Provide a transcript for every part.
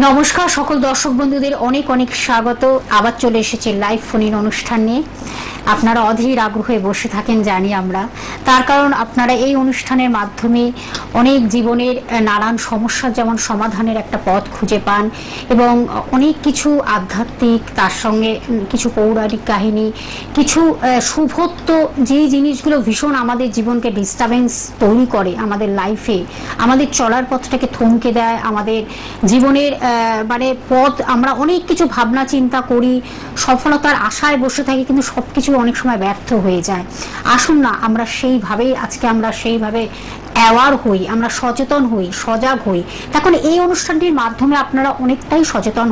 নমস্কার সকল দর্শক বন্ধুদের অনেক অনেক স্বাগত। আবার চলে এসেছে লাইভ ফোন ইন অনুষ্ঠান নিয়ে। আপনারা অধীর আগ্রহে বসে থাকেন জানি আমরা, তার কারণ আপনারা এই অনুষ্ঠানের মাধ্যমে অনেক জীবনের নানান সমস্যার যেমন সমাধানের একটা পথ খুঁজে পান এবং অনেক কিছু আধ্যাত্মিক, তার সঙ্গে কিছু পৌরাণিক কাহিনী, কিছু শুভত্ব, যে জিনিসগুলো ভীষণ আমাদের জীবনকে ডিস্টার্বেন্স তৈরি করে, আমাদের লাইফে আমাদের চলার পথটাকে থমকে দেয়, আমাদের জীবনের মানে পথ, আমরা অনেক কিছু ভাবনা চিন্তা করি, সফলতার আশায় বসে থাকি, কিন্তু সবকিছু অনেক সময় ব্যর্থ হয়ে যায়। আসুন না আমরা সেইভাবেই আজকে আমরা সেইভাবে অ্যাওয়ার হই, আমরা সচেতন হই, সজাগ হই। তখন এই অনুষ্ঠানটির মাধ্যমে আপনারা অনেকটাই সচেতন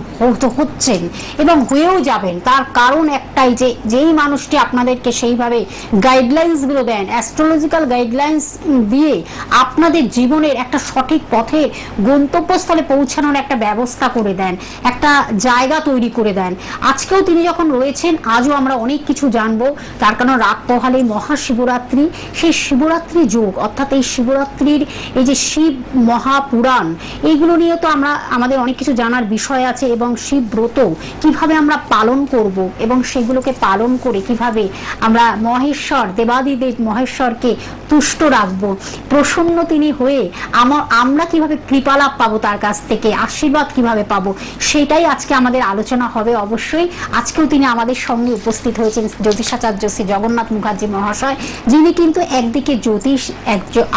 হচ্ছেন এবং হয়েও যাবেন। তার কারণ একটাই, যে যেই মানুষটি আপনাদেরকে সেইভাবে গাইডলাইন্সগুলো দেন, অ্যাস্ট্রোলজিক্যাল গাইডলাইন্স দিয়ে আপনাদের জীবনের একটা সঠিক পথে গন্তব্যস্থলে পৌঁছানোর একটা ব্যবস্থা করে দেন, একটা জায়গা তৈরি করে দেন। আজকেও তিনি যখন রয়েছেন, আজও আমরা অনেক কিছু জানবো। তার কারণ রাত পোহালে মহাশিবরাত্রি, সেই শিবরাত্রি যোগ, অর্থাৎ এই শিবরাত্রির এই যে শিব মহাপুরাণ, এইগুলো নিয়ে তো আমাদের অনেক কিছু জানার বিষয় আছে, এবং শিব ব্রত কিভাবে আমরা পালন করব এবং সেগুলোকে পালন করে কিভাবে আমরা মহেশ্বর, দেবাদিদেব মহেশ্বরকে তুষ্ট রাখবো, প্রসন্ন তিনি হয়ে আমরা কিভাবে কৃপালাভ পাবো, তার কাছ থেকে আশীর্বাদ কিভাবে পাবো, সেটাই আজকে আমাদের আলোচনা হবে। অবশ্যই আজকেও তিনি আমাদের সঙ্গে উপস্থিত হয়েছেন জ্যোতিষাচার্য শ্রী জগন্নাথ মুখার্জি মহাশয়, যিনি কিন্তু একদিকে জ্যোতিষ,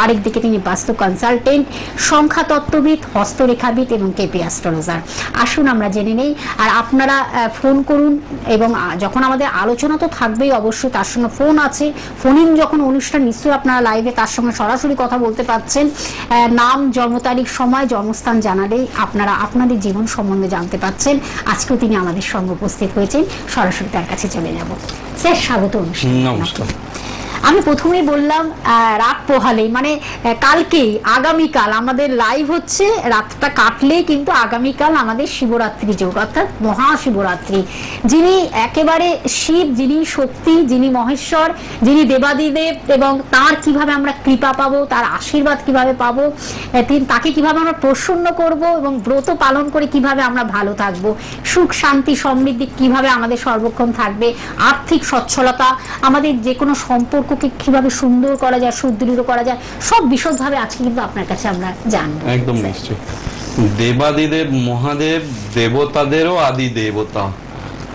আরেকদিকে তিনি বাস্তু কনসালটেন্ট, সংখ্যা তত্ত্ববিদ, হস্তরেখাবিদ এবং কেপি অ্যাস্ট্রোলজার। আসুন আমরা জেনে নেই। আর আপনারা ফোন করুন, এবং যখন আমাদের আলোচনা তো থাকবেই অবশ্যই, তার সঙ্গে ফোন আছে, ফোন ইন যখন অনুষ্ঠান, নিশ্চয়ই আপনারা লাইভে তার সঙ্গে সরাসরি কথা বলতে পারছেন। নাম, জন্ম তারিখ, সময়, জন্মস্থান জানালেই আপনারা আপনাদের জীবন সম্বন্ধে জানতে পারছেন। আজকেও তিনি আমাদের সঙ্গে উপস্থিত হয়েছেন, সরাসরি তার কাছে চলে যাব। স্যার স্বাগত অনুষ্ঠানে। নমস্কার। আমি প্রথমেই বললাম রাত পোহালেই, মানে কালকেই, আগামীকাল আমাদের লাইভ হচ্ছে, রাতটা কাটলেই কিন্তু আগামীকাল আমাদের শিবরাত্রি যোগ, অর্থাৎ মহাশিবরাত্রি। যিনি একেবারে শিব, যিনি শক্তি, যিনি মহেশ্বর, যিনি দেবাদিদেব, এবং তার কিভাবে আমরা কৃপা পাবো, তার আশীর্বাদ কিভাবে পাবো, তাকে কিভাবে আমরা প্রসন্ন করব, এবং ব্রত পালন করে কিভাবে আমরা ভালো থাকবো, সুখ শান্তি সমৃদ্ধি কিভাবে আমাদের সর্বক্ষণ থাকবে, আর্থিক সচ্ছলতা, আমাদের যে কোনো সম্পর্ক কিভাবে সুন্দর করা যায়, সুদৃঢ় করা যায়, সব বিশদভাবে আজকে কিন্তু আপনার কাছে আমরা জানবো। একদম নিশ্চয়। দেবাদিদেব মহাদেব দেবতাদেরও আদি দেবতা।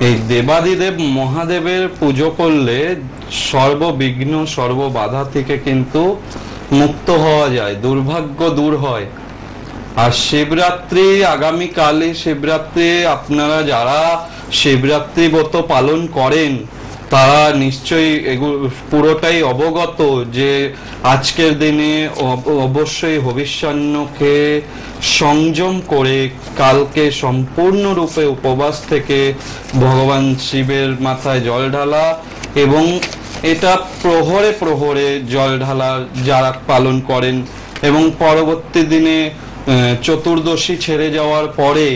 এই দেবাদিদেব মহাদেবের পুজো করলে সর্ববিঘ্ন, সর্ববাধা থেকে কিন্তু মুক্ত হওয়া যায়, দুর্ভাগ্য দূর হয়। আর শিবরাত্রি, আগামীকালে শিবরাত্রি, আপনারা যারা শিবরাত্রি ব্রত পালন করেন তারা নিশ্চয়ই পুরোটাই অবগত যে আজকের দিনে অবশ্যই হবিষ্যান্নকে সংযম করে কালকে সম্পূর্ণরূপে উপবাস থেকে ভগবান শিবের মাথায় জল ঢালা, এবং এটা প্রহরে প্রহরে জল ঢালা যারা পালন করেন, এবং পরবর্তী দিনে চতুর্দশী ছেড়ে যাওয়ার পরে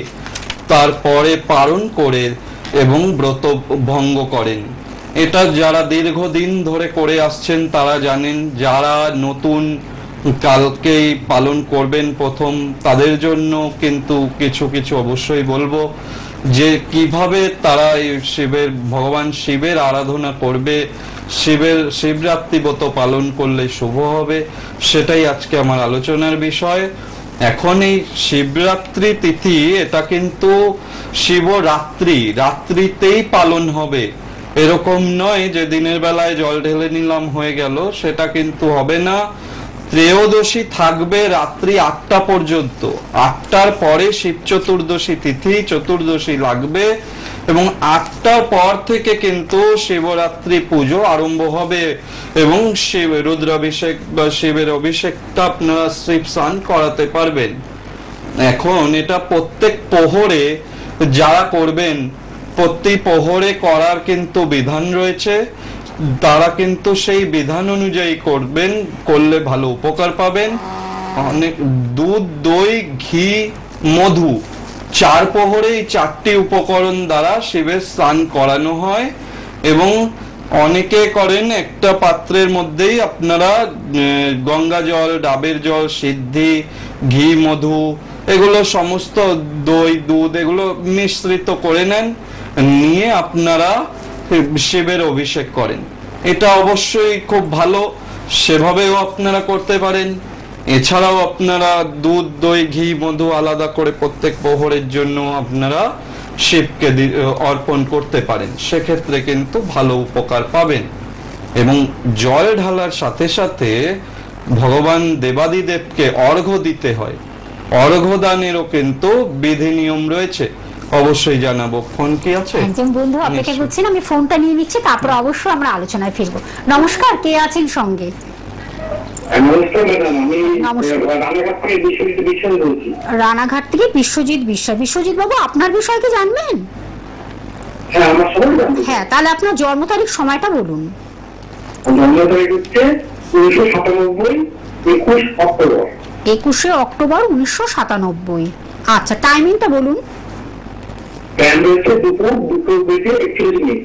তারপরে পালন করে এবং ব্রত ভঙ্গ করেন। এটা যারা দীর্ঘদিন ধরে করে আসছেন তারা জানেন। যারা নতুন কালকেই পালন করবেন প্রথম, তাদের জন্য কিন্তু কিছু কিছু অবশ্যই বলবো, যে কিভাবে তারা ভগবান শিবের আরাধনা করবে, শিবরাত্রি ব্রত পালন করলে শুভ হবে, সেটাই আজকে আমার আলোচনার বিষয়। এখন এই শিবরাত্রি তিথি, এটা কিন্তু শিবরাত্রি, রাত্রিতেই পালন হবে, এরকম নয় যে দিনের বেলায় জল ঢেলে নিলাম হয়ে গেল, সেটা কিন্তু হবে না। ত্রয়োদশী থাকবে রাত্রি 8টা পর্যন্ত, 8টার পরে শিব চতুর্দশী তিথি, চতুর্দশী লাগবে, এবং 8টার পর থেকে কিন্তু শিবরাত্রি পুজো আরম্ভ হবে, এবং শিব রুদ্রাভিষেক বা শিবের অভিষেকটা আপনারা শিব স্নান করাতে পারবেন। এখন এটা প্রত্যেক প্রহরে যারা করবেন, প্রতি প্রহরে করার কিন্তু বিধান রয়েছে, তারা কিন্তু সেই বিধান অনুযায়ী করবেন, করলে ভালো উপকার পাবেন। অনেক দুধ, দই, ঘি, মধু, 4 প্রহরে এই 4টি উপকরণ দ্বারা শিবের স্নান করানো হয়, এবং অনেকে করেন একটা পাত্রের মধ্যেই আপনারা গঙ্গা জল, ডাবের জল, সিদ্ধি, ঘি, মধু এগুলো সমস্ত দই দুধ এগুলো মিশ্রিত করে নেন, নিয়ে আপনারা শিবের অভিষেক করেন। এটা অবশ্যই খুব ভালো, সেভাবেও আপনারা করতে পারেন। এছাড়াও আপনারা দুধ দই ঘি মধু আলাদা করে প্রত্যেক প্রহরের জন্য আপনারা শিবকে অর্পণ করতে পারেন, সেক্ষেত্রে কিন্তু ভালো উপকার পাবেন। এবং জল ঢালার সাথে সাথে ভগবান দেবাদিদেবকে অর্ঘ্য দিতে হয়, অর্ঘ্য দানেরও কিন্তু বিধি নিয়ম রয়েছে, অবশ্যই জানাবো। ফোন কি আছে? একজন বন্ধু অপেক্ষা করছেন, আমি ফোনটা নিয়ে নিচ্ছি, তারপর অবশ্যই আমরা আলোচনায় ফিরবো। নমস্কার, কে আছেন সঙ্গে? নমস্কার ম্যাডাম, আমি রানাঘাট থেকে বিশ্বজিৎ বিশ্বাস বলছি। রানাঘাট থেকে বিশ্বজিৎ বিশ্বাস। বিশ্বজিৎ বাবু, আপনার বিষয় কি জানবেন? হ্যাঁ, আমার সবাই জানতে চাই। হ্যাঁ, তাহলে আপনার জন্ম তারিখ সময়টা বলুন। জন্ম তারিখ হচ্ছে 1997, 21 অক্টোবর। 21 অক্টোবর 1997। আচ্ছা, টাইমিংটা বলুন। টাইম হচ্ছে দুপুর 2:41।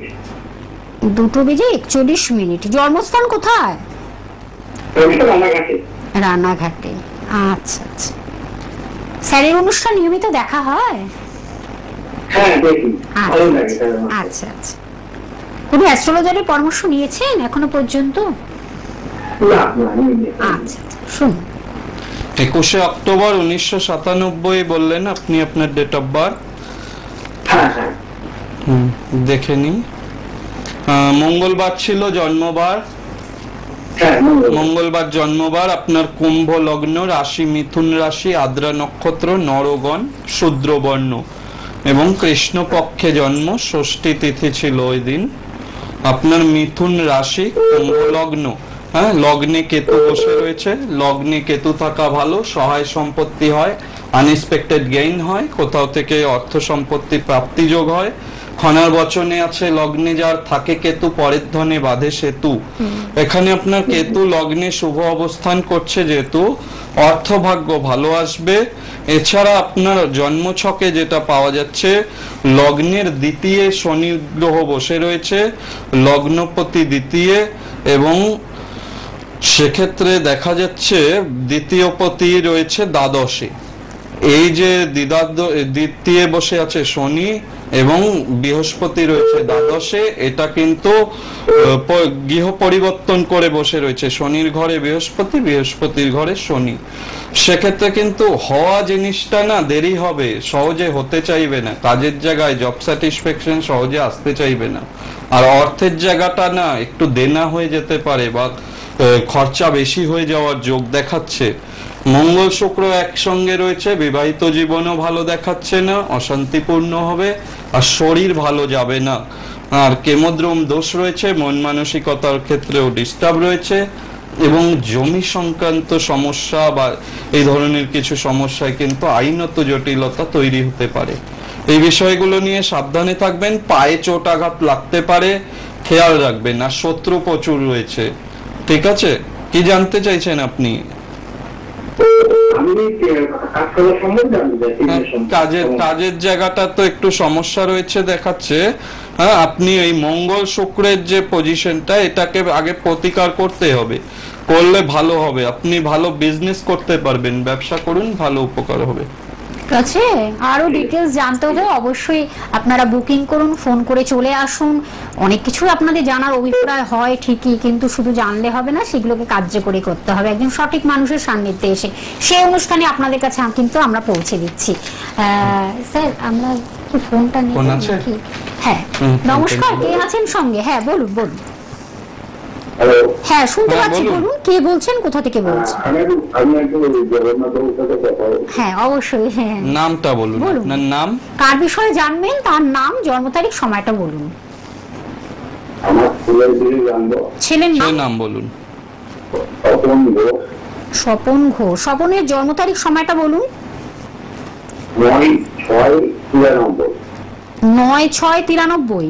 2:41। জন্মস্থান কোথায়? রানাঘাটে। রানাঘাটে। আচ্ছা আচ্ছা। স্যারের অনুষ্ঠান নিয়মিত দেখা হয়? হ্যাঁ, দেখি, ভালো লাগে। আচ্ছা আচ্ছা। কোনো অ্যাস্ট্রোলজারের পরামর্শ নিয়েছেন এখনো পর্যন্ত? না না, আচ্ছা আচ্ছা, শুনুন। 21 অক্টোবর 1997 বললেন আপনি আপনার ডেট অফ বার্থ? হ্যাঁ হ্যাঁ, দেখে নি। মঙ্গলবার ছিল জন্মবার। মঙ্গলবার জন্মবার, আপনার কুম্ভ লগ্ন, রাশি মিথুন রাশি, আদ্রা নক্ষত্র, নরগণ, শূদ্র বর্ণ এবং কৃষ্ণপক্ষে জন্ম, ষষ্ঠী তিথি ছিল ওই দিন। আপনার মিথুন রাশি, কুম্ভ লগ্ন, হ্যাঁ, লগ্নে কেতু বসে রয়েছে। লগ্নে কেতু থাকা ভালো, সহায় সম্পত্তি হয়, আনএক্সপেক্টেড গেইন হয়, কোথাও থেকে অর্থ সম্পত্তি প্রাপ্তি যোগ হয়। খনার বচনে আছে লগ্নে যার থাকে কেতু, পরের ধনে বাঁধে সেতু। এখানে আপনার কেতু লগ্নে শুভ অবস্থান করছে, যেহেতু অর্থভাগ্য ভালো আসবে। এছাড়া আপনার জন্মছকে যেটা পাওয়া যাচ্ছে, লগ্নের দ্বিতীয় শনি গ্রহ বসে রয়েছে, লগ্নপতি দ্বিতীয়, এবং সেক্ষেত্রে দেখা যাচ্ছে দ্বিতীয় পতি রয়েছে দ্বাদশে। এই যে দ্বিতীয় বসে আছে শনি এবং বৃহস্পতি রয়েছে দ্বাদশে, এটা কিন্তু গৃহ পরিবর্তন করে বসে রয়েছে, শনির ঘরে বৃহস্পতি, বৃহস্পতির ঘরে শনি। সেক্ষেত্রে কিন্তু হওয়া জিনিসটা না দেরি হবে, সহজে হতে চাইবে না, কাজের জায়গায় জব স্যাটিসফ্যাকশন সহজে আসতে চাইবে না, আর অর্থের জায়গাটা না একটু দেনা হয়ে যেতে পারে বা খরচা বেশি হয়ে যাওয়ার যোগ দেখাচ্ছে। মঙ্গল শুক্র একসঙ্গে রয়েছে, বিবাহিত জীবনও ভালো দেখাচ্ছে না, অশান্তিপূর্ণ হবে, আর শরীর ভালো যাবে না। আর কেমোদ্রোম দোষ রয়েছে, মন মানসিকতার ক্ষেত্রেও ডিস্টার্ব রয়েছে, এবং জমি সংক্রান্ত সমস্যা বা এই ধরনের কিছু সমস্যায় কিন্তু আইনত জটিলতা তৈরি হতে পারে। এই বিষয়গুলো নিয়ে সাবধানে থাকবেন। পায়ে চোট আঘাত লাগতে পারে, খেয়াল রাখবেন। আর শত্রু প্রচুর রয়েছে। ঠিক আছে, কি জানতে চাইছেন আপনি? কাজের জায়গাটা তো একটু সমস্যা রয়েছে দেখাচ্ছে। হ্যাঁ, আপনি এই মঙ্গল শুক্রের যে পজিশনটা, এটাকে আগে প্রতিকার করতে হবে, করলে ভালো হবে। আপনি ভালো বিজনেস করতে পারবেন, ব্যবসা করুন, ভালো উপকার হবে। ঠিক আছে, আরো ডিটেলস জানতে হলে অবশ্যই আপনারা বুকিং করুন, ফোন করে চলে আসুন। অনেক কিছু আপনাদের জানার অভিপ্রায় হয় ঠিকই, কিন্তু শুধু জানলে হবে না, সেগুলোকে কার্যকরী করতে হবে একজন সঠিক মানুষের সান্নিধ্যে এসে। সেই অনুষ্ঠানে আপনাদের কাছে কিন্তু আমরা পৌঁছে দিচ্ছি। স্যার, আমরা ফোনটা নিয়ে নাকি? হ্যাঁ, নমস্কার, কে আছেন সঙ্গে? হ্যাঁ, বলুন বলুন। হ্যাঁ, শুনতে পাচ্ছি, বলুন কে বলছেন, কোথা থেকে বলছেন? হ্যাঁ, অবশ্যই। হ্যাঁ, নামটা বলুন, আপনার নাম, কার বিষয়ে জানবেন, তার নাম, জন্ম তারিখ, সময়টা বলুন। ছেলের নাম বলুন। স্বপন ঘোষ। স্বপনের জন্ম তারিখ, সময়টা বলুন। 9/6/93।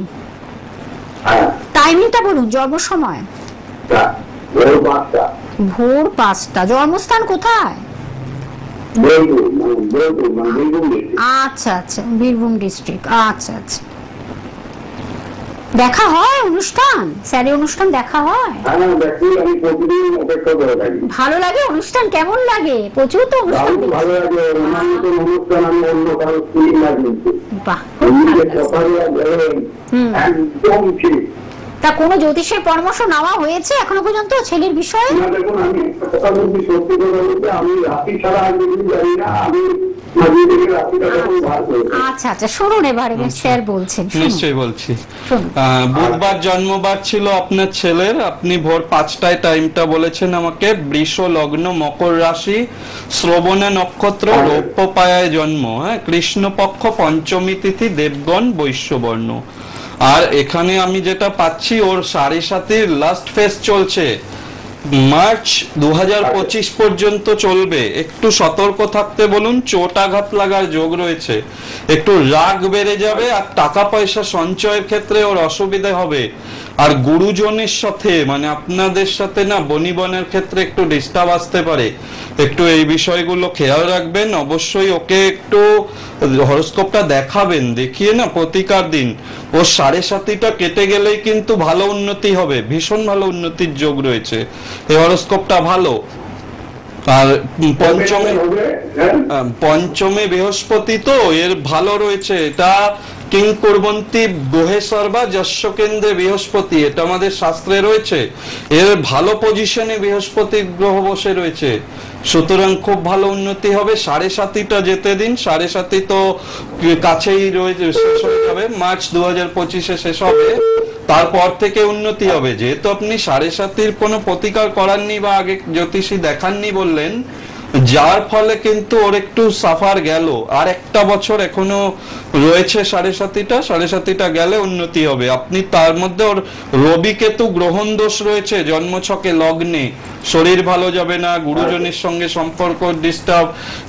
টাইমিংটা বলুন, জন্ম সময়। ভোর 5টা। জন্মস্থান কোথায়? আচ্ছা আচ্ছা, বীরভূম ডিস্ট্রিক্ট। আচ্ছা আচ্ছা। দেখা হয় অনুষ্ঠান, স্যারের অনুষ্ঠান দেখা হয়? হ্যাঁ দেখি, আমি প্রতিদিন অপেক্ষা করে থাকি। ভালো লাগে অনুষ্ঠান? কেমন লাগে? প্রচুর তো অনুষ্ঠান দারুণ ভালো লাগে, ওনার মতন অনুষ্ঠান আমি অন্য কারো শুনি না কিন্তু। বাহ, উনি যে কথাগুলো বলেন একদম ঠিক। তা কোনো জ্যোতিষের পরামর্শ নেওয়া হয়েছে এখনো পর্যন্ত ছেলের বিষয়ে? না দেখুন, আমি একটা কথা বলছি, সত্যি কথা বলতে আমি রাত্রি ছাড়া আর কিছু জানি না। আমি মাঝে থেকে রাত্রিটা যখন বার করি। আচ্ছা আচ্ছা, শুনুন এবারে স্যার বলছেন, শুনুন। নিশ্চয়ই বলছি। শুনুন। বুধবার জন্মবার ছিল আপনার ছেলের, আপনি ভোর 5টায় টাইমটা বলেছেন আমাকে। বৃষ লগ্ন, মকর রাশি, শ্রবণা নক্ষত্র, রৌপ্য পায়ায় জন্ম। হ্যাঁ, কৃষ্ণপক্ষ, পঞ্চমী তিথি, দেবগণ, বৈশ্যবর্ণ। আর এখানে আমি যেটা পাচ্ছি, ওর সাড়ে সাতির লাস্ট ফেজ চলছে, মার্চ 2025 পর্যন্ত চলবে। একটু সতর্ক থাকতে বলুন, চোট আঘাত লাগার যোগ রয়েছে, একটু রাগ বেড়ে যাবে, আর টাকা পয়সা সঞ্চয়ের ক্ষেত্রে ওর অসুবিধা হবে। আর গুরুজনের সাথে মানে আপনাদের সাথে না বনিবনের ক্ষেত্রে একটু ডিস্টার্ব আসতে পারে, একটু এই বিষয়গুলো খেয়াল রাখবেন। অবশ্যই ওকে একটু হরোস্কোপটা দেখাবেন, দেখিয়ে না প্রতিকার দিন। ওর সাড়ে সাতিটা কেটে গেলেই কিন্তু ভালো উন্নতি হবে, ভীষণ ভালো উন্নতির যোগ রয়েছে, এই হরোস্কোপটা ভালো। আর পঞ্চমে বৃহস্পতি তো এর ভালো রয়েছে, এটা কিং কুর্বন্তী গ্রহে সর্বা যস্য কেন্দ্রে বৃহস্পতি, এটা আমাদের শাস্ত্রে রয়েছে। এর ভালো পজিশনে বৃহস্পতি গ্রহ বসে রয়েছে, সুতরাং খুব ভালো উন্নতি হবে। সাড়ে সাতিটা যেতে দিন, সাড়ে সাতি তো কাছেই রয়েছে, শেষ হয়ে যাবে, মার্চ 2025 শেষ হবে, তারপর থেকে উন্নতি হবে। যেহেতু আপনি সাড়ে সাতির কোনো প্রতিকার করাননি বা আগে জ্যোতিষী দেখাননি বললেন, যার ফলে কিন্তু ওর একটু সাফার গেল। আর একটা বছর এখনো রয়েছে সাড়ে সাতিটা গেলে উন্নতি হবে। আপনি তার মধ্যে ওর রবি কেতু গ্রহণ দোষ রয়েছে জন্মছকে, লগ্নে, শরীর ভালো যাবে না, গুরুজনের সঙ্গে সম্পর্ক ডিস্টার্ব,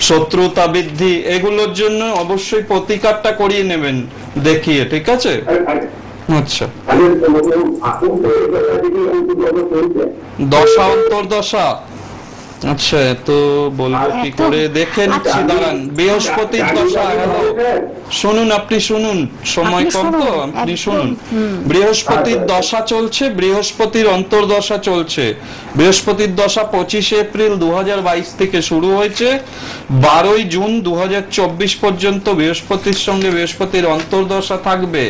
শত্রুতা বৃদ্ধি, এগুলোর জন্য অবশ্যই প্রতিকারটা করিয়ে নেবেন দেখিয়ে, ঠিক আছে? আচ্ছা, দশা অন্তর্দশা, আচ্ছা তো বলবো কি করে, দেখে নিচ্ছি, দাঁড়ান। বৃহস্পতির দশা, হ্যালো শুনুন, আপনি শুনুন, সময় কম তো, আপনি শুনুন। বৃহস্পতির দশা চলছে, বৃহস্পতির অন্তর্দশা চলছে। বৃহস্পতির দশা 25 এপ্রিল 2022 থেকে শুরু হয়েছে, 12 জুন 2024 পর্যন্ত বৃহস্পতির সঙ্গে বৃহস্পতির অন্তর্দশা থাকবে,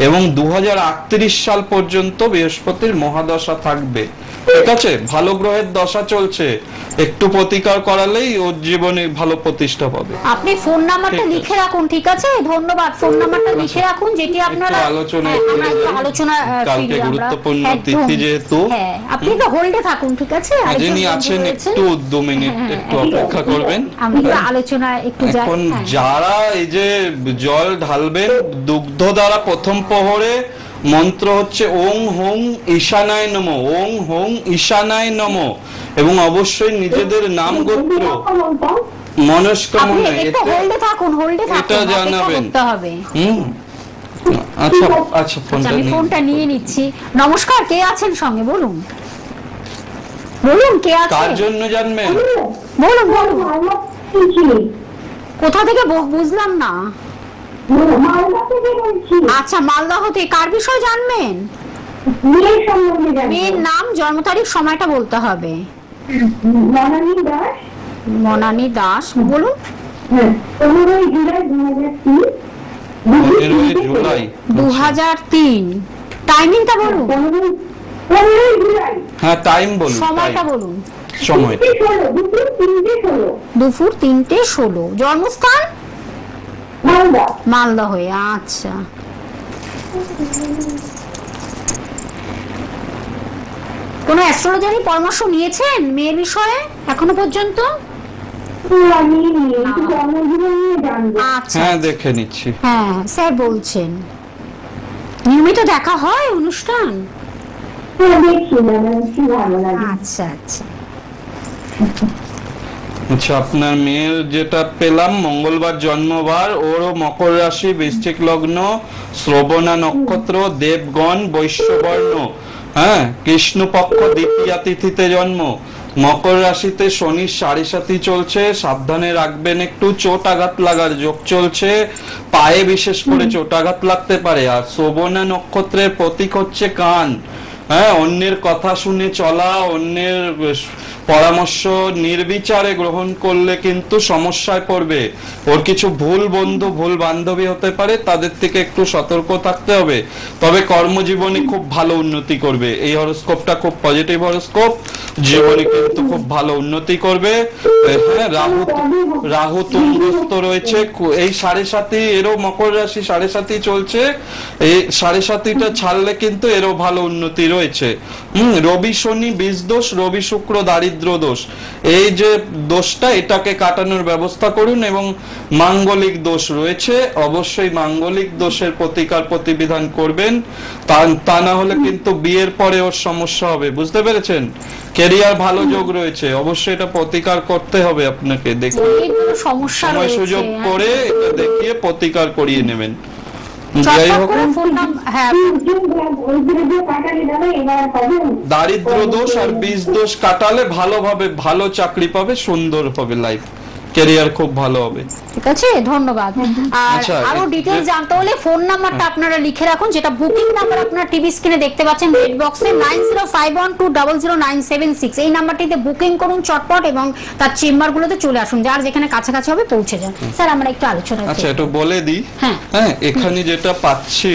এবং 2038 সাল পর্যন্ত বৃহস্পতির মহাদশা থাকবে, ঠিক আছে? ভালো গ্রহের দশা চলছে, একটু প্রতিকার করালেই ওর জীবনে ভালো প্রতিষ্ঠা পাবে। আপনি ফোন নাম্বারটা লিখে রাখুন, ঠিক আছে? ধন্যবাদ। ফোন নাম্বারটা লিখে রাখুন, যেটি আপনারা আলোচনা কালকে গুরুত্বপূর্ণ তিথি যেহেতু, আপনি তো হোল্ডে থাকুন, ঠিক আছে? যিনি আছেন একটু 2 মিনিট একটু অপেক্ষা করবেন, আমি আলোচনা একটু যাই। এখন যারা এই যে জল ঢালবেন দুগ্ধ দ্বারা প্রথম প্রহরে, মন্ত্র হচ্ছে ওং হোং ঈশানায় নমঃ, ওং হোং ঈশানায় নমঃ, এবং অবশ্যই নিজেদের নাম গোত্র মনস্কামনা এটা জানাবেন। আচ্ছা আচ্ছা, ফোনটা নিয়ে নিচ্ছি। নমস্কার, কে আছেন সঙ্গে? বলুন বলুন, কে আছেন? কার জন্য জানবেন? বলুন বলুন। কোথা থেকে বুঝলাম না। আচ্ছা, মালদা হতে। কার বিষয় জানবেন? মেয়ের নাম, জন্ম তারিখ, সময়টা বলতে হবে। মনানী দাস। বলুন। 15 জুলাই 2003। টাইমিংটা বলুন। হ্যাঁ, টাইম বলুন, সময়টা বলুন। সময় দুপুর 3:16। জন্মস্থান মালদা হয়ে। আচ্ছা, কোন অ্যাস্ট্রোলজারি পরামর্শ নিয়েছেন মেয়ের বিষয়ে এখনো পর্যন্ত? হ্যাঁ, দেখে নিচ্ছি। হ্যাঁ স্যার বলছেন, নিয়মিত দেখা হয় অনুষ্ঠান? আচ্ছা আচ্ছা আচ্ছা, আপনার মেয়ের যেটা পেলাম, মঙ্গলবার জন্মবার, ওরও মকর রাশি, বৃশ্চিক লগ্ন, শ্রবণা নক্ষত্র, দেবগণ, বৈশ্যবর্ণ, হ্যাঁ, কৃষ্ণপক্ষ দ্বিতীয়া তিথিতে জন্ম, মকর রাশিতে শনি সাড়ে সাথী চলছে, সাবধানে রাখবেন, একটু চোট আঘাত লাগার যোগ চলছে, পায়ে বিশেষ করে চোট আঘাত লাগতে পারে। আর শ্রবণা নক্ষত্রের প্রতীক হচ্ছে কান, হ্যাঁ, অন্যের কথা শুনে চলা, অন্যের পরামর্শ নির্বিচারে গ্রহণ করলে কিন্তু সমস্যায় পড়বে। ওর কিছু ভুল বন্ধু ভুল বান্ধবী হতে পারে, তাদের থেকে একটু সতর্ক থাকতে হবে। তবে কর্মজীবনে খুব ভালো উন্নতি করবে। এই হরোস্কোপটা খুব পজিটিভ হরোস্কোপ, জীবনে কিন্তু খুব ভালো উন্নতি করবে। হ্যাঁ, রাহু তুঙ্গস্থ রয়েছে, এই সাড়ে সাথী, এরও মকর রাশি সাড়ে সাথী চলছে, এই সাড়ে সাথীটা ছাড়লে কিন্তু এরও ভালো উন্নতি রয়েছে। রবি শনি বীজ দোষ, রবি শুক্র দারিদ্র দোষ, এই যে দোষটা এটাকে কাটানোর ব্যবস্থা করুন। এবং মাঙ্গলিক দোষ রয়েছে, অবশ্যই মাঙ্গলিক দোষের প্রতিকার প্রতিবিধান করবেন, তা না হলে কিন্তু বিয়ের পরে ওর সমস্যা হবে, বুঝতে পেরেছেন? ক্যারিয়ার ভালো যোগ রয়েছে, অবশ্যই এটা প্রতিকার করতে হবে আপনাকে, দেখে সময় সুযোগ করে এটা দেখিয়ে প্রতিকার করিয়ে নেবেন। যাই হোক, দারিদ্র দোষ আর বীজ দোষ কাটালে ভালোভাবে ভালো চাকরি পাবে, সুন্দর হবে লাইফ, ক্যারিয়ার খুব ভালো হবে। ঠিক আছে, ধন্যবাদ। আর আরো ডিটেইলস জানতে হলে ফোন নাম্বারটা আপনারা লিখে রাখুন, যেটা বুকিং নাম্বার আপনারা টিভি স্ক্রিনে দেখতে পাচ্ছেন রেড বক্সে, 9051200976। এই নাম্বারটিতে বুকিং করুন চটপট এবং তার চেম্বারগুলোতে চলে আসুন, যার যেখানে কাছাকাছি হবে পৌঁছে যান। স্যার, আমরা একটু আলোচনা করি। আচ্ছা, একটু বলে দিই। হ্যাঁ, এখানে যেটা পাচ্ছি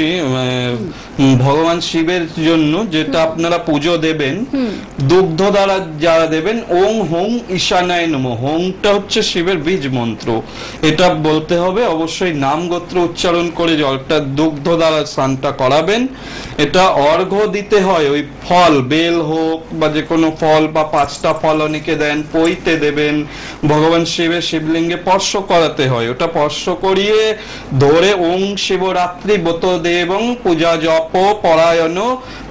ভগবান শিবের জন্য যেটা আপনারা পুজো দেবেন, দুগ্ধ দ্বারা যারা দেবেন, ওং হোং ঈশানায় নমঃ। হোংটা হচ্ছে শিবের বীজ মন্ত্র, এটা বলতে হবে, অবশ্যই নাম গোত্র উচ্চারণ করে জলটা দুগ্ধ দ্বারা স্নানটা করাবেন। এটা অর্ঘ্য দিতে হয়, ওই ফল বেল হোক বা যে কোনো ফল বা 5টা ফল অনেকে দেন, পইতে দেবেন, ভগবান শিবের শিবলিঙ্গে স্পর্শ করাতে হয়, ওটা স্পর্শ করিয়ে ধরে ওং শিবরাত্রি ব্রত দেবং পূজা জপ পরায়ণ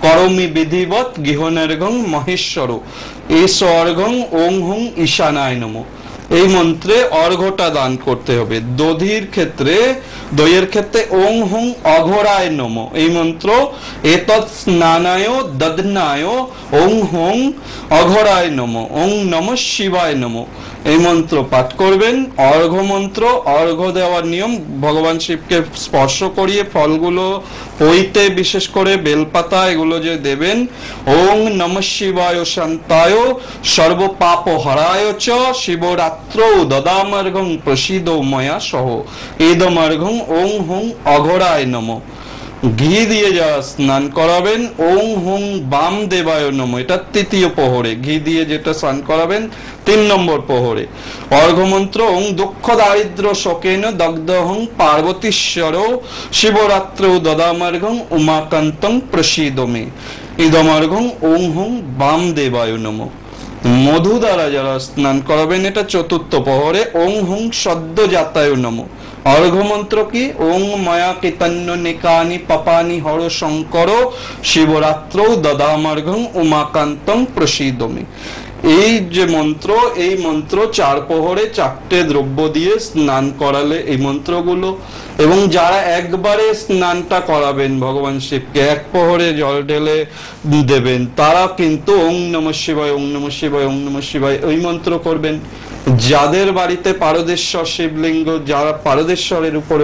করমি বিধিবৎ গৃহনির্ঘং মহেশ্বর এস অর্ঘং ওং হুং ঈশানায় নমঃ। এই মন্ত্রে অর্ঘ্যটা দান করতে হবে। দধির ক্ষেত্রে, দইয়ের ক্ষেত্রে ওং হুং অঘরায় নমঃ এই মন্ত্র, এতৎ স্নানায় দধনায় ওং হুং অঘরায় নমঃ, ওং নমঃ শিবায় নমঃ এই মন্ত্র পাঠ করবেন। অর্ঘ্য মন্ত্র, অর্ঘ্য দেওয়ার নিয়ম, ভগবান শিবকে স্পর্শ করিয়ে ফলগুলো পইতে, বিশেষ করে বেলপাতা এগুলো যে দেবেন। ওং নমঃ শিবায় শান্তায় সর্বপাপ হরায় চ শিবরাত্র দদামার্ঘং প্রসিদ ময়া সহ এদমার্ঘং ওং হুং অঘরায় নমঃ। ঘি দিয়ে যারা স্নান করাবেন, ওং হুং বাম দেবায় নমঃ, এটা তৃতীয় প্রহরে ঘি দিয়ে যেটা স্নান করাবেন 3 নম্বর প্রহরে। অর্ঘ্য মন্ত্র ওং দুঃখ দারিদ্র শোকেন দগ্ধহং পার্বতীশ্বর শিবরাত্র দদামার্ঘং উমাকান্তং প্রসিদ মে ইদমার্ঘং ওং হুং বাম দেবায় নমঃ। মধু দ্বারা যারা স্নান করাবেন, এটা 4র্থ প্রহরে, ওং হুং সদ্য জাতায় নমঃ। অর্ঘ্য মন্ত্র কি? ওং ময়া কিতন্য নিকানি পাপানি হর শঙ্কর শিবরাত্র দদামার্ঘং উমাকান্তং প্রসিদ মে। এই যে মন্ত্র, এই মন্ত্র 4 প্রহরে 4টে দ্রব্য দিয়ে স্নান করালে এই মন্ত্রগুলো, এবং যারা একবারে স্নানটা করাবেন ভগবান শিবকে, 1 প্রহরে জল ঢেলে দেবেন, তারা কিন্তু ওং নমঃ শিবায় ওং নমঃ শিবায় ওং নমঃ শিবায় ওই মন্ত্র করবেন। যাদের বাড়িতে পারদেশ্বর শিবলিঙ্গ, যারা পারদেশ্বরের উপর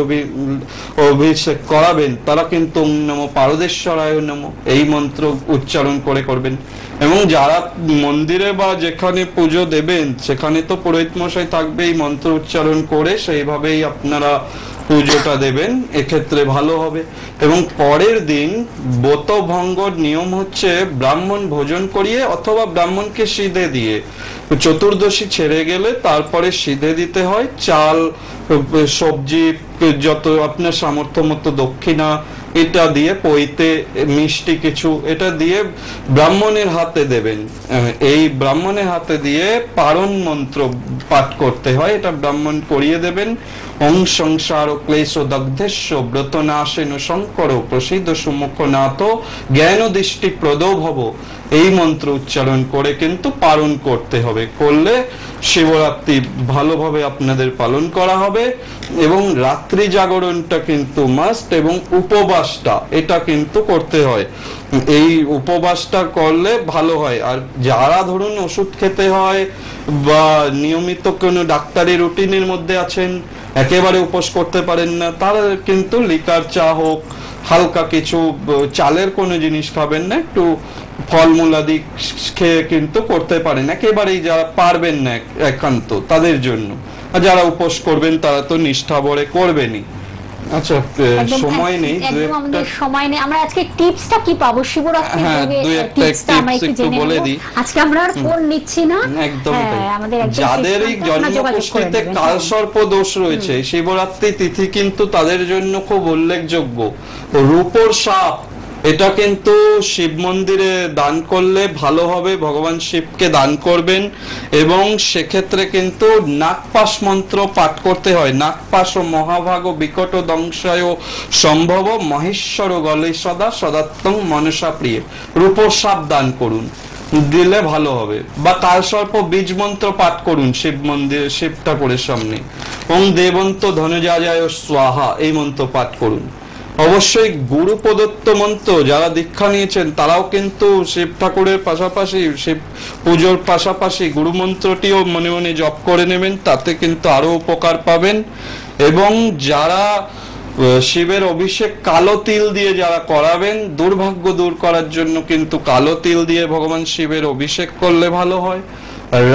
অভিষেক করাবেন, তারা কিন্তু ওং নমঃ পারদেশ্বরায় নমঃ এই মন্ত্র উচ্চারণ করে করবেন। এবং যারা মন্দিরে বা যেখানে পুজো দেবেন, সেখানে তো পুরোহিত মশাই থাকবে, এই মন্ত্র উচ্চারণ করে সেইভাবেই আপনারা পুজোটা দেবেন, এক্ষেত্রে ভালো হবে। এবং পরের দিন ব্রত ভঙ্গর নিয়ম হচ্ছে ব্রাহ্মণ ভোজন করিয়ে অথবা ব্রাহ্মণকে সিধে দিয়ে, চতুর্দশী ছেড়ে গেলে তারপরে সিধে দিতে হয়। চাল, সবজি, যত আপনার সামর্থ্য মতো দক্ষিণা এটা দিয়ে, পইতে মিষ্টি কিছু এটা দিয়ে ব্রাহ্মণের হাতে দেবেন। এই ব্রাহ্মণের হাতে দিয়ে পারণ মন্ত্র পাঠ করতে হয়, এটা ব্রাহ্মণ করিয়ে দেবেন। ওং সংসার ক্লেশ দগ্ধস্য ব্রত নাশেন শঙ্কর প্রসিদ্ধ সুমুখনাথ জ্ঞান দৃষ্টি প্রদ ভব, এই মন্ত্র উচ্চারণ করে কিন্তু পালন করতে হবে। করলে শিবরাত্রি ভালোভাবে আপনাদের পালন করা হবে। এবং রাত্রি জাগরণটা কিন্তু মাস্ট, এবং উপবাসটা এটা কিন্তু করতে হয়। এই উপবাসটা করলে ভালো হয়। আর যারা ধরুন ওষুধ খেতে হয় বা নিয়মিত কোনো ডাক্তারি রুটিনের মধ্যে আছেন, একেবারে উপোস করতে পারেন না, তারা কিন্তু লিকার চা হোক, হালকা কিছু চালের কোনো জিনিস খাবেন না, একটু ফলমূলাদি খেয়ে কিন্তু করতে পারেন, একেবারেই যারা পারবেন না একান্ত তাদের জন্য। আর যারা উপোস করবেন তারা তো নিষ্ঠা ভরে করবেনই। আচ্ছা, সময় নেই, আমাদের সময় নেই। আমরা আজকে টিপসটা কি পাবো শিবরাত্রির টিপসটা আমরা একটু জেনে নেব। আজকে আমরা আর ফোন নিচ্ছি না, একদম আমাদের যাদের এই জন্মকুষ্ঠিতে কালসর্প দোষ রয়েছে, শিবরাত্রি তিথি কিন্তু তাদের জন্য খুব উল্লেখযোগ্য। রূপোর সাপ এটা কিন্তু শিব মন্দিরে দান করলে ভালো হবে, ভগবান শিবকে দান করবেন। এবং সেক্ষেত্রে কিন্তু নাগপাশ মন্ত্র পাঠ করতে হয়। নাগপাশ ও মহাভাগ বিকট দংশায় সম্ভব মহেশ্বর গলে সদা সদাত্তং মনসা প্রিয়, রূপোর সাপ দান করুন, দিলে ভালো হবে। বা কালসর্প বীজ মন্ত্র পাঠ করুন শিব মন্দিরে, শিব ঠাকুরের সামনে। ওং দেবন্ত ধনুজাজায় স্বাহা, এই মন্ত্র পাঠ করুন। অবশ্যই গুরু প্রদত্ত মন্ত্র যারা দীক্ষা নিয়েছেন তারাও কিন্তু শিব ঠাকুরের পাশাপাশি, শিব পুজোর পাশাপাশি গুরু মন্ত্রটিও মনে মনে জপ করে নেবেন, তাতে কিন্তু আরো উপকার পাবেন। এবং যারা শিবের অভিষেক কালো তিল দিয়ে যারা করাবেন, দুর্ভাগ্য দূর করার জন্য কিন্তু কালো তিল দিয়ে ভগবান শিবের অভিষেক করলে ভালো হয়।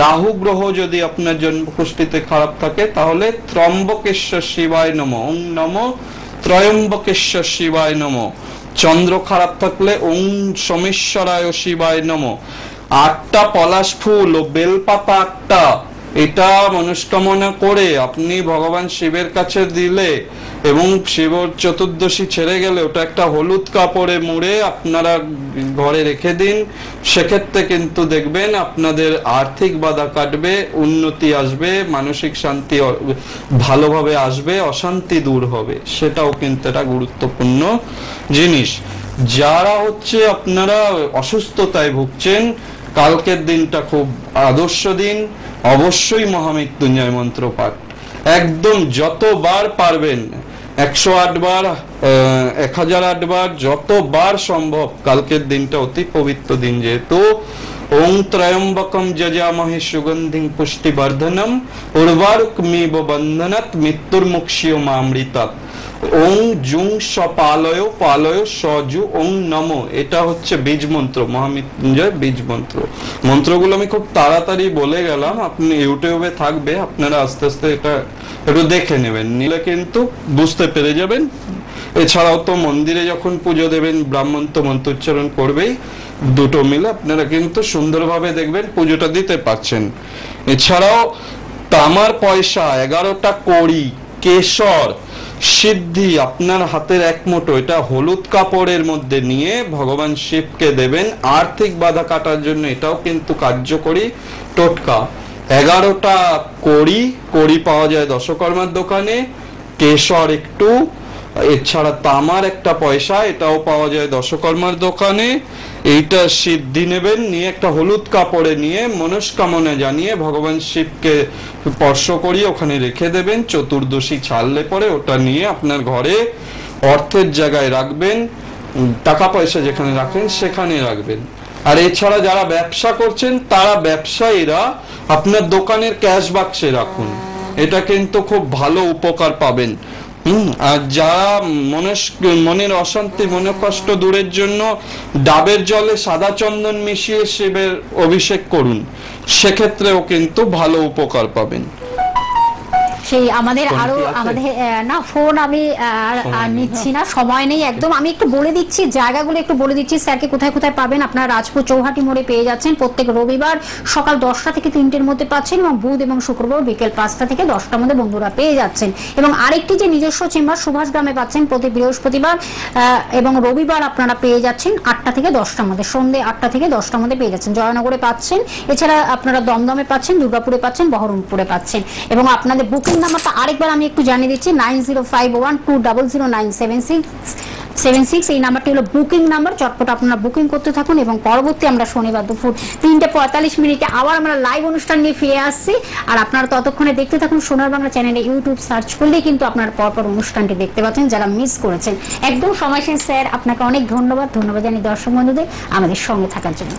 রাহু গ্রহ যদি আপনার জন্মকুষ্ঠিতে খারাপ থাকে তাহলে ত্রম্বকেশ্বর শিবায় নমঃ, ওং নমঃ ত্রয়ম্বকেশ্বর শিবায় নমঃ। চন্দ্র খারাপ থাকলে ওং সোমেশ্বরায় শিবায় নমঃ। 8টা পলাশ ফুল ও বেলপাতা 8টা, এটা মনস্কামনা করে আপনি ভগবান শিবের কাছে দিলে, এবং শিব চতুর্দশী ছেড়ে গেলে ওটা একটা হলুদ কাপড়ে মুড়ে আপনারা ঘরে রেখে দিন। সেক্ষেত্রে কিন্তু দেখবেন আপনাদের আর্থিক বাধা কাটবে, উন্নতি আসবে, মানসিক শান্তি ভালোভাবে আসবে, অশান্তি দূর হবে। সেটাও কিন্তু একটা গুরুত্বপূর্ণ জিনিস। যারা হচ্ছে আপনারা অসুস্থতায় ভুগছেন, কালকের দিনটা খুব আদর্শ দিন। অবশ্যই মহামৃত্যুঞ্জয় মন্ত্র পাঠ একদম যতবার পারবেন, 108 বার, 1008 বার, যতবার সম্ভব। কালকের দিনটা অতি পবিত্র দিন যেহেতু। ওং ত্রয়ম্বকম যজামহে সুগন্ধিং পুষ্টিবর্ধনম উর্বারুকমিব বন্ধনাৎ মৃত্যুর্মুক্ষীয় মামৃতাৎ। ওং জুং সপালয় পালয় সজু ওং নমঃ, এটা হচ্ছে বীজ মন্ত্র, মহামৃত্যুঞ্জয় বীজ মন্ত্র। মন্ত্রগুলো আমি খুব তাড়াতাড়ি বলে গেলাম, আপনি ইউটিউবে থাকবে, আপনারা আস্তে আস্তে এটা একটু দেখে নেবেন, নিলে কিন্তু বুঝতে পেরে যাবেন। এছাড়াও তো মন্দিরে যখন পুজো দেবেন ব্রাহ্মণ তো মন্ত্র উচ্চারণ করবেই, দুটো মিলে আপনারা কিন্তু সুন্দরভাবে দেখবেন পুজোটা দিতে পারছেন। এছাড়াও তামার পয়সা 11টা কড়ি, কেশর, সিদ্ধি আপনার হাতের এক মুঠো, এটা হলুদ কাপড়ের মধ্যে নিয়ে ভগবান শিবকে দেবেন আর্থিক বাধা কাটার জন্য। এটাও কিন্তু কার্যকরী টোটকা। 11টা কড়ি পাওয়া যায় দশকর্মার দোকানে, কেশর একটু, এছাড়া তামার একটা পয়সা, এটাও পাওয়া যায় দশকর্মার দোকানে। এইটা সিদ্ধি নেবেন, নিয়ে একটা হলুদ কাপড়ে নিয়ে মনস্কামনা জানিয়ে ভগবান শিবকে স্পর্শ করিয়ে ওখানে রেখে দেবেন। চতুর্দশী ছাড়লে পরে ওটা নিয়ে আপনার ঘরে অর্থের জায়গায় রাখবেন, টাকা পয়সা যেখানে রাখেন সেখানে রাখবেন। আর এছাড়া যারা ব্যবসা করছেন তারা ব্যবসায়ীরা আপনার দোকানের ক্যাশ বাক্সে রাখুন, এটা কিন্তু খুব ভালো উপকার পাবেন। আর যারা মনের অশান্তি, মনে কষ্ট দূরের জন্য ডাবের জলে সাদা চন্দন মিশিয়ে শিবের অভিষেক করুন, সেক্ষেত্রেও কিন্তু ভালো উপকার পাবেন। সেই আমাদের আরো আমাদের না ফোন আমি আর নিচ্ছি না, সময় নেই একদম। আমি একটু বলে দিচ্ছি জায়গাগুলো, একটু বলে দিচ্ছি স্যারকে কোথায় কোথায় পাবেন। আপনারা রাজপুর চৌহাটি মোড়ে পেয়ে যাচ্ছেন, প্রত্যেক রবিবার সকাল 10টা থেকে 3টের মধ্যে পাচ্ছেন, এবং বুধ এবং শুক্রবার বিকেল 5টা থেকে 10টার মধ্যে বন্ধুরা পেয়ে যাচ্ছেন। এবং আরেকটি যে নিজস্ব চেম্বার সুভাষ গ্রামে পাচ্ছেন প্রতি বৃহস্পতিবার এবং রবিবার আপনারা পেয়ে যাচ্ছেন 8টা থেকে 10টার মধ্যে, সন্ধ্যে 8টা থেকে 10টার মধ্যে পেয়ে যাচ্ছেন। জয়নগরে পাচ্ছেন, এছাড়া আপনারা দমদমে পাচ্ছেন, দুর্গাপুরে পাচ্ছেন, বহরমপুরে পাচ্ছেন। এবং আপনাদের বুকিং নাম্বারটা আরেকবার আমি একটু জানিয়ে দিচ্ছি, 9051200976 এই নাম্বারটি হলো বুকিং নাম্বার। চটপট আপনারা বুকিং করতে থাকুন এবং পরবর্তী আমরা শনিবার দুপুর 3:45 আবার আমরা লাইভ অনুষ্ঠান নিয়ে ফিরে আসছি। আর আপনারা ততক্ষণে দেখতে থাকুন সোনার বাংলা চ্যানেলে, ইউটিউব সার্চ করলেই কিন্তু আপনারা পরপর অনুষ্ঠানটি দেখতে পাচ্ছেন যারা মিস করেছেন। একদম সময় শেষ স্যার, আপনাকে অনেক ধন্যবাদ জানি দর্শক বন্ধুদের আমাদের সঙ্গে থাকার জন্য।